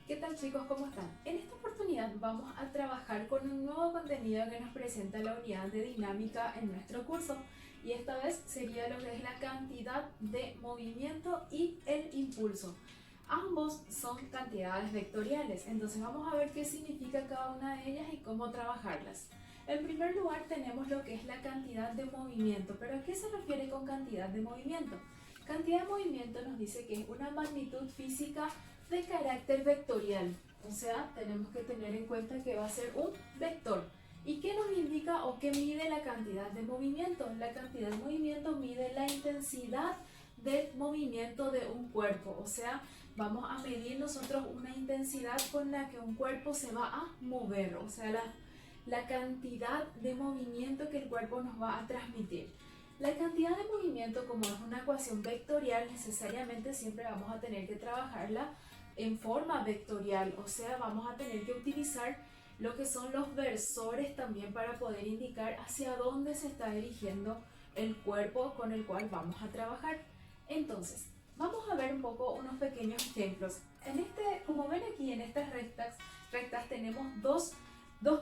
¿Qué tal chicos? ¿Cómo están? En esta oportunidad vamos a trabajar con un nuevo contenido que nos presenta la unidad de dinámica en nuestro curso y esta vez sería lo que es la cantidad de movimiento y el impulso. Ambos son cantidades vectoriales, entonces vamos a ver qué significa cada una de ellas y cómo trabajarlas. En primer lugar tenemos lo que es la cantidad de movimiento, pero ¿a qué se refiere con cantidad de movimiento? Cantidad de movimiento nos dice que es una magnitud física de carácter vectorial, o sea, tenemos que tener en cuenta que va a ser un vector. ¿Y qué nos indica o qué mide la cantidad de movimiento? La cantidad de movimiento mide la intensidad del movimiento de un cuerpo, o sea, vamos a medir nosotros una intensidad con la que un cuerpo se va a mover, o sea, la cantidad de movimiento que el cuerpo nos va a transmitir. La cantidad de movimiento, como es una ecuación vectorial, necesariamente siempre vamos a tener que trabajarla en forma vectorial, o sea, vamos a tener que utilizar lo que son los versores también para poder indicar hacia dónde se está dirigiendo el cuerpo con el cual vamos a trabajar. Entonces, vamos a ver un poco unos pequeños ejemplos. Como ven aquí en estas rectas tenemos dos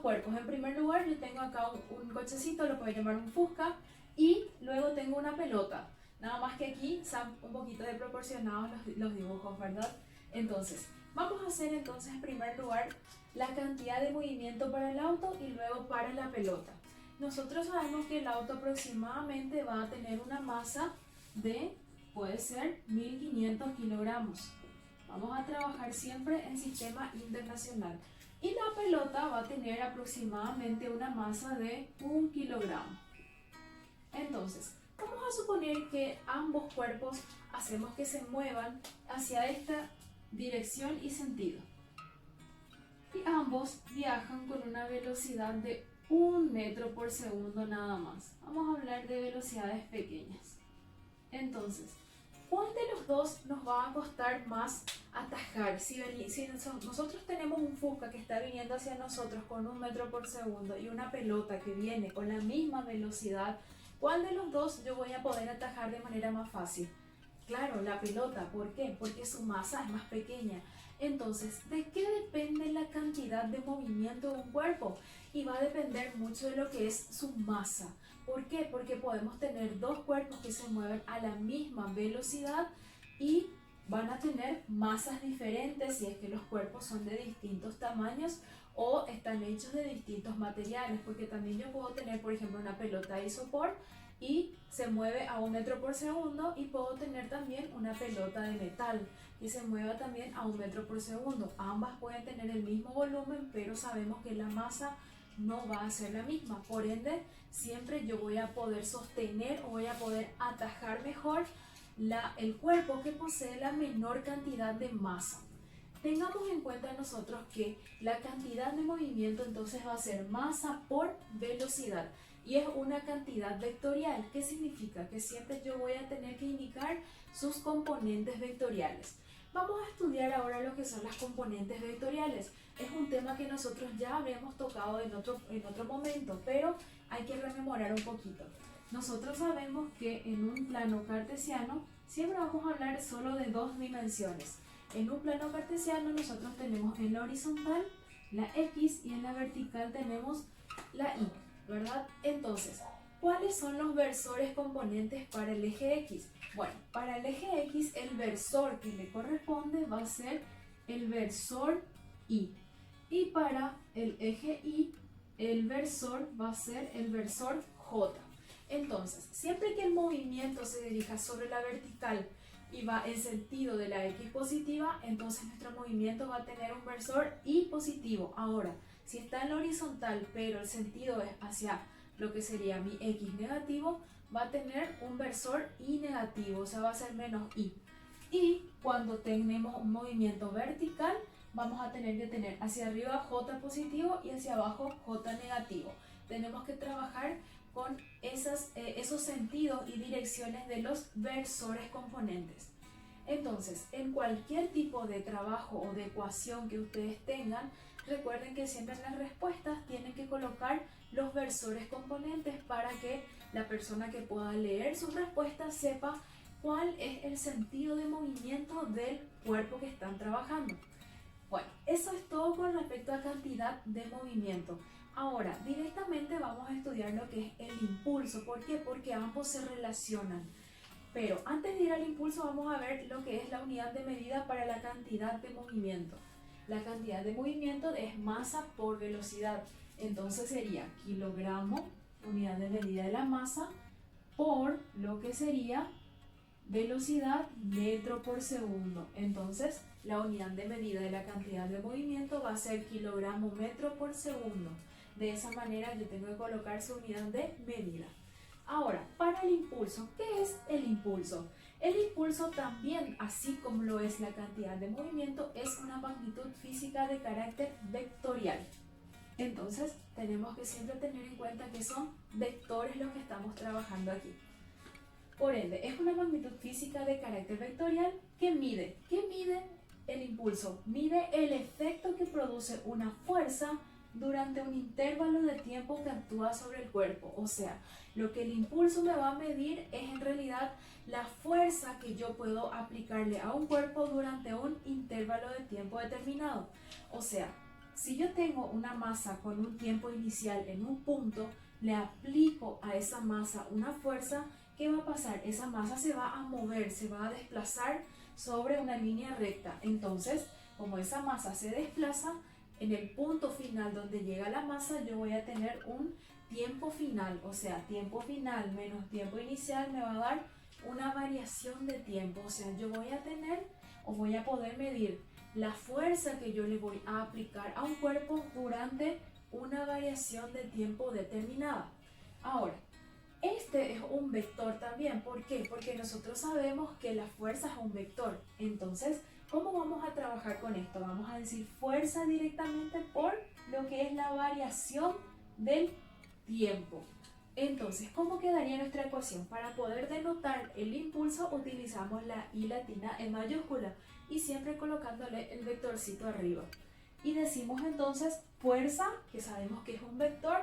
cuerpos. En primer lugar, yo tengo acá un cochecito, lo puedo llamar un Fusca, y luego tengo una pelota. Nada más que aquí están un poquito desproporcionados los dibujos, ¿verdad? Entonces, vamos a hacer entonces en primer lugar la cantidad de movimiento para el auto y luego para la pelota. Nosotros sabemos que el auto aproximadamente va a tener una masa de, puede ser 1500 kilogramos. Vamos a trabajar siempre en sistema internacional. Y la pelota va a tener aproximadamente una masa de 1 kilogramo. Entonces, vamos a suponer que ambos cuerpos hacemos que se muevan hacia esta dirección y sentido. Y ambos viajan con una velocidad de 1 metro por segundo nada más. Vamos a hablar de velocidades pequeñas. Entonces, ¿cuál de los dos nos va a costar más atajar? Si nosotros tenemos un Fusca que está viniendo hacia nosotros con 1 metro por segundo y una pelota que viene con la misma velocidad, ¿cuál de los dos yo voy a poder atajar de manera más fácil? Claro, la pelota. ¿Por qué? Porque su masa es más pequeña. Entonces, ¿de qué depende la cantidad de movimiento de un cuerpo? Y va a depender mucho de lo que es su masa. ¿Por qué? Porque podemos tener dos cuerpos que se mueven a la misma velocidad y van a tener masas diferentes si es que los cuerpos son de distintos tamaños o están hechos de distintos materiales, porque también yo puedo tener, por ejemplo, una pelota de isopor y se mueve a 1 metro por segundo, y puedo tener también una pelota de metal y se mueva también a 1 metro por segundo. Ambas pueden tener el mismo volumen, pero sabemos que la masa no va a ser la misma, por ende siempre yo voy a poder sostener o voy a poder atajar mejor el cuerpo que posee la menor cantidad de masa. Tengamos en cuenta nosotros que la cantidad de movimiento entonces va a ser masa por velocidad y es una cantidad vectorial. ¿Qué significa? Que siempre yo voy a tener que indicar sus componentes vectoriales. Vamos a estudiar ahora lo que son las componentes vectoriales. Es un tema que nosotros ya habíamos tocado en otro momento, pero hay que rememorar un poquito. Nosotros sabemos que en un plano cartesiano siempre vamos a hablar solo de dos dimensiones. En un plano cartesiano nosotros tenemos en la horizontal la X y en la vertical tenemos la Y, ¿verdad? Entonces, ¿cuáles son los versores componentes para el eje X? Bueno, para el eje X el versor que le corresponde va a ser el versor Y. Y para el eje Y el versor va a ser el versor J. Entonces, siempre que el movimiento se dirija sobre la vertical y va en sentido de la X positiva, entonces nuestro movimiento va a tener un versor Y positivo. Ahora, si está en la horizontal, pero el sentido es hacia lo que sería mi X negativo, va a tener un versor Y negativo, o sea, va a ser menos Y. Y cuando tenemos un movimiento vertical, vamos a tener que tener hacia arriba J positivo y hacia abajo J negativo. Tenemos que trabajar con esos sentidos y direcciones de los versores componentes. Entonces, en cualquier tipo de trabajo o de ecuación que ustedes tengan, recuerden que siempre en las respuestas tienen que colocar los versores componentes para que la persona que pueda leer sus respuestas sepa cuál es el sentido de movimiento del cuerpo que están trabajando. Bueno, eso es todo con respecto a cantidad de movimiento. Ahora, directamente vamos a estudiar lo que es el impulso. ¿Por qué? Porque ambos se relacionan. Pero antes de ir al impulso vamos a ver lo que es la unidad de medida para la cantidad de movimiento. La cantidad de movimiento es masa por velocidad. Entonces sería kilogramo, unidad de medida de la masa, por lo que sería velocidad metro por segundo. Entonces la unidad de medida de la cantidad de movimiento va a ser kilogramo metro por segundo. De esa manera yo tengo que colocar su unidad de medida. Ahora, para el impulso, ¿qué es el impulso? El impulso también, así como lo es la cantidad de movimiento, es una magnitud física de carácter vectorial. Entonces, tenemos que siempre tener en cuenta que son vectores los que estamos trabajando aquí. Por ende, es una magnitud física de carácter vectorial que mide. ¿Qué mide el impulso? Mide el efecto que produce una fuerza durante un intervalo de tiempo que actúa sobre el cuerpo. O sea, lo que el impulso me va a medir es en realidad la fuerza que yo puedo aplicarle a un cuerpo durante un intervalo de tiempo determinado. O sea, si yo tengo una masa con un tiempo inicial en un punto, le aplico a esa masa una fuerza. ¿Qué va a pasar? Esa masa se va a mover, se va a desplazar sobre una línea recta. Entonces, como esa masa se desplaza, en el punto final donde llega la masa, yo voy a tener un tiempo final. O sea, tiempo final menos tiempo inicial me va a dar una variación de tiempo. O sea, yo voy a tener o voy a poder medir la fuerza que yo le voy a aplicar a un cuerpo durante una variación de tiempo determinada. Ahora, este es un vector también. ¿Por qué? Porque nosotros sabemos que la fuerza es un vector. Entonces, ¿cómo vamos a trabajar con esto? Vamos a decir fuerza directamente por lo que es la variación del tiempo. Entonces, ¿cómo quedaría nuestra ecuación? Para poder denotar el impulso utilizamos la I latina en mayúscula y siempre colocándole el vectorcito arriba. Y decimos entonces fuerza, que sabemos que es un vector,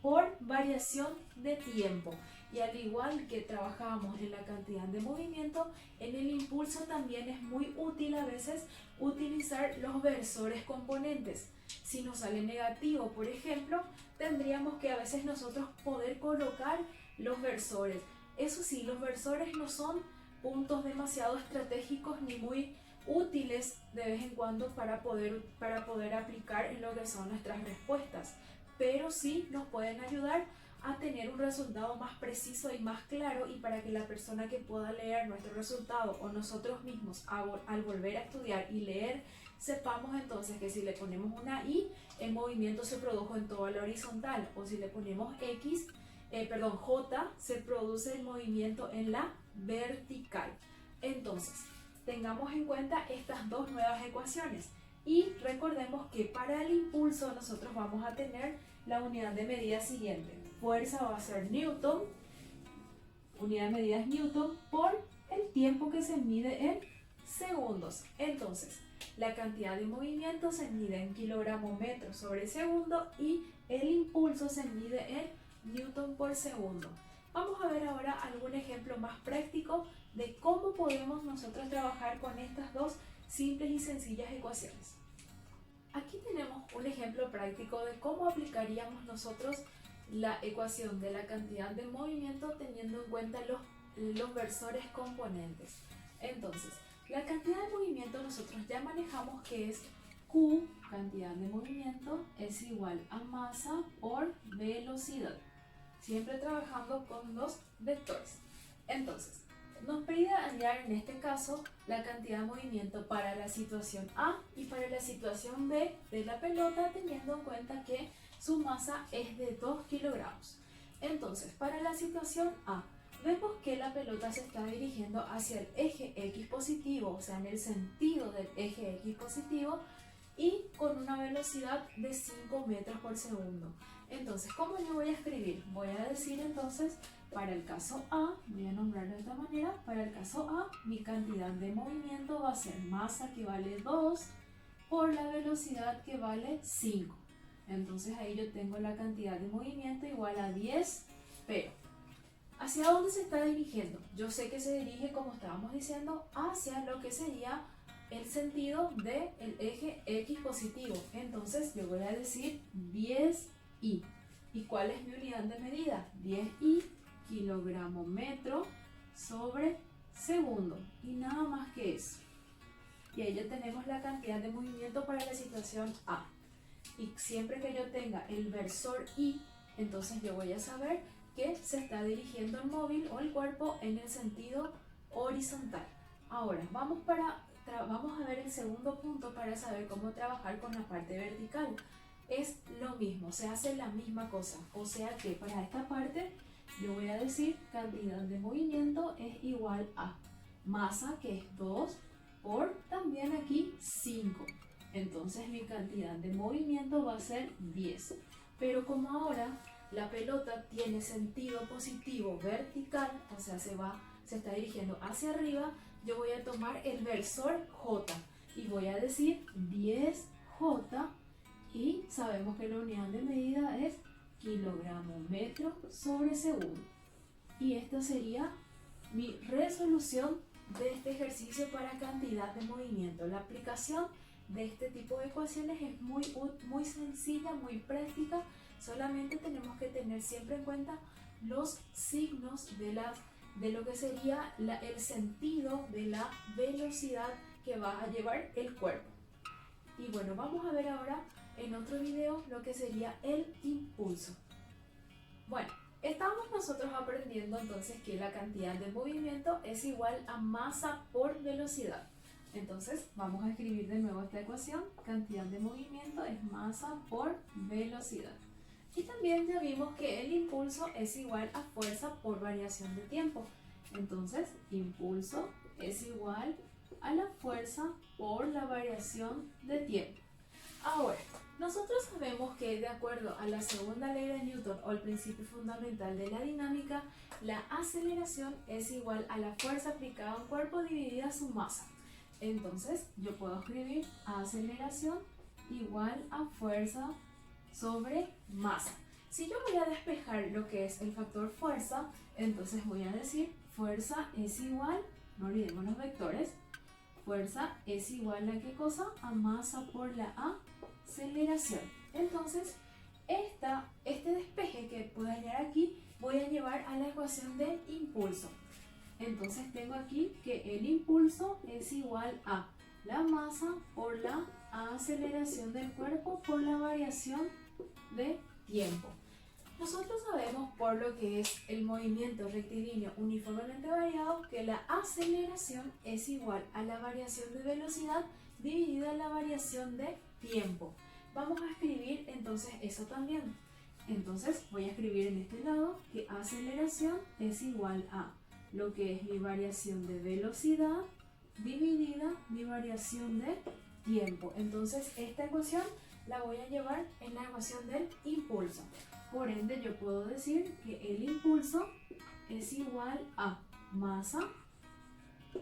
por variación de tiempo. Y al igual que trabajamos en la cantidad de movimiento, en el impulso también es muy útil a veces utilizar los versores componentes. Si nos sale negativo, por ejemplo, tendríamos que a veces nosotros poder colocar los versores. Eso sí, los versores no son puntos demasiado estratégicos ni muy útiles de vez en cuando para poder aplicar en lo que son nuestras respuestas, pero sí nos pueden ayudar a tener un resultado más preciso y más claro, y para que la persona que pueda leer nuestro resultado o nosotros mismos al volver a estudiar y leer, sepamos entonces que si le ponemos una I, el movimiento se produjo en toda la horizontal, o si le ponemos J, se produce el movimiento en la vertical. Entonces, tengamos en cuenta estas dos nuevas ecuaciones. Y recordemos que para el impulso nosotros vamos a tener la unidad de medida siguiente. Fuerza va a ser Newton, unidad de medida es Newton, por el tiempo que se mide en segundos. Entonces, la cantidad de movimiento se mide en kilogramo metro sobre segundo y el impulso se mide en Newton por segundo. Vamos a ver ahora algún ejemplo más práctico de cómo podemos nosotros trabajar con estas dos simples y sencillas ecuaciones. Aquí tenemos un ejemplo práctico de cómo aplicaríamos nosotros la ecuación de la cantidad de movimiento teniendo en cuenta los versores componentes. Entonces, la cantidad de movimiento nosotros ya manejamos que es Q, cantidad de movimiento, es igual a masa por velocidad. Siempre trabajando con los vectores. Entonces, nos pide hallar en este caso la cantidad de movimiento para la situación A y para la situación B de la pelota, teniendo en cuenta que su masa es de 2 kilogramos. Entonces, para la situación A, vemos que la pelota se está dirigiendo hacia el eje X positivo, o sea, en el sentido del eje X positivo, y con una velocidad de 5 metros por segundo. Entonces, ¿cómo yo voy a escribir? Voy a decir entonces, para el caso A, voy a nombrarlo de esta manera, para el caso A, mi cantidad de movimiento va a ser masa que vale 2 por la velocidad que vale 5. Entonces ahí yo tengo la cantidad de movimiento igual a 10, pero ¿hacia dónde se está dirigiendo? Yo sé que se dirige, como estábamos diciendo, hacia lo que sería el sentido del eje X positivo. Entonces yo voy a decir 10i. ¿Y cuál es mi unidad de medida? 10i, kilogramo metro sobre segundo. Y nada más que eso. Y ahí ya tenemos la cantidad de movimiento para la situación A. Y siempre que yo tenga el versor I, entonces yo voy a saber que se está dirigiendo el móvil o el cuerpo en el sentido horizontal. Ahora, vamos a ver el segundo punto para saber cómo trabajar con la parte vertical. Es lo mismo, se hace la misma cosa. O sea que para esta parte yo voy a decir cantidad de movimiento es igual a masa, que es 2, por también aquí 5. Entonces mi cantidad de movimiento va a ser 10. Pero como ahora la pelota tiene sentido positivo vertical, o sea se está dirigiendo hacia arriba, yo voy a tomar el versor J y voy a decir 10J, y sabemos que la unidad de medida es kilogramo metro sobre segundo. Y esta sería mi resolución de este ejercicio para cantidad de movimiento. La aplicación de este tipo de ecuaciones es muy sencilla, muy práctica. Solamente tenemos que tener siempre en cuenta los signos de lo que sería el sentido de la velocidad que va a llevar el cuerpo. Y bueno, vamos a ver ahora en otro video lo que sería el impulso. Bueno, estamos nosotros aprendiendo entonces que la cantidad de movimiento es igual a masa por velocidad. Entonces vamos a escribir de nuevo esta ecuación. Cantidad de movimiento es masa por velocidad. Y también ya vimos que el impulso es igual a fuerza por variación de tiempo. Entonces, impulso es igual a la fuerza por la variación de tiempo. Ahora, nosotros sabemos que de acuerdo a la segunda ley de Newton o el principio fundamental de la dinámica, la aceleración es igual a la fuerza aplicada a un cuerpo dividida su masa. Entonces, yo puedo escribir aceleración igual a fuerza sobre masa. Si yo voy a despejar lo que es el factor fuerza, entonces voy a decir fuerza es igual, no olvidemos los vectores, fuerza es igual a ¿qué cosa? A masa por la aceleración. Entonces, este despeje que puedo hallar aquí, voy a llevar a la ecuación del impulso. Entonces tengo aquí que el impulso es igual a la masa por la aceleración del cuerpo por la variación de tiempo. Nosotros sabemos por lo que es el movimiento rectilíneo uniformemente variado que la aceleración es igual a la variación de velocidad dividida la variación de tiempo. Vamos a escribir entonces eso también. Entonces voy a escribir en este lado que aceleración es igual a lo que es mi variación de velocidad dividida mi variación de tiempo. Entonces esta ecuación la voy a llevar en la ecuación del impulso. Por ende yo puedo decir que el impulso es igual a masa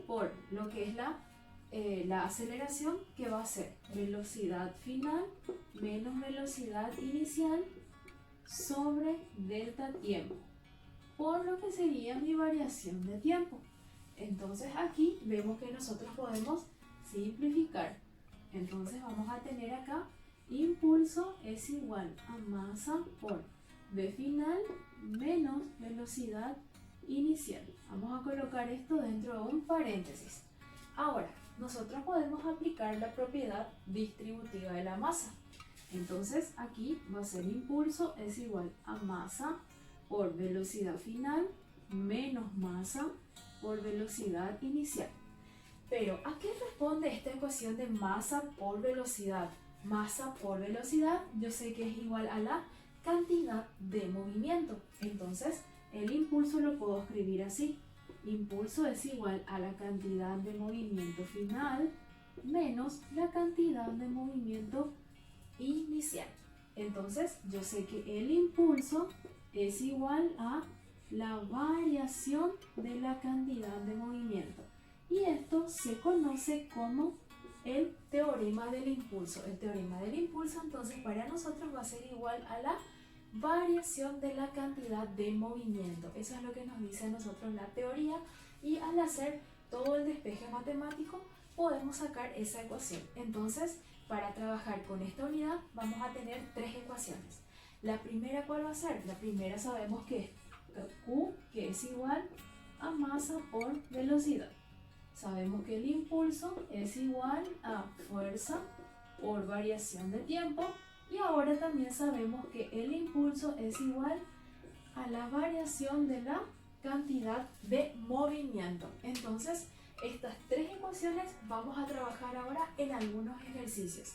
por lo que es la aceleración, que va a ser velocidad final menos velocidad inicial sobre delta tiempo, por lo que sería mi variación de tiempo. Entonces aquí vemos que nosotros podemos simplificar. Entonces vamos a tener acá impulso es igual a masa por V final menos velocidad inicial. Vamos a colocar esto dentro de un paréntesis. Ahora, nosotros podemos aplicar la propiedad distributiva de la masa. Entonces aquí va a ser impulso es igual a masa por velocidad final menos masa por velocidad inicial. Pero, ¿a qué responde esta ecuación de masa por velocidad? Masa por velocidad, yo sé que es igual a la cantidad de movimiento. Entonces, el impulso lo puedo escribir así. Impulso es igual a la cantidad de movimiento final menos la cantidad de movimiento inicial. Entonces, yo sé que el impulso es igual a la variación de la cantidad de movimiento. Y esto se conoce como el teorema del impulso. El teorema del impulso entonces para nosotros va a ser igual a la variación de la cantidad de movimiento. Eso es lo que nos dice a nosotros la teoría, y al hacer todo el despeje matemático podemos sacar esa ecuación. Entonces, para trabajar con esta unidad vamos a tener tres ecuaciones. La primera, ¿cuál va a ser? La primera sabemos que es Q, que es igual a masa por velocidad. Sabemos que el impulso es igual a fuerza por variación de tiempo. Y ahora también sabemos que el impulso es igual a la variación de la cantidad de movimiento. Entonces, estas tres ecuaciones vamos a trabajar ahora en algunos ejercicios.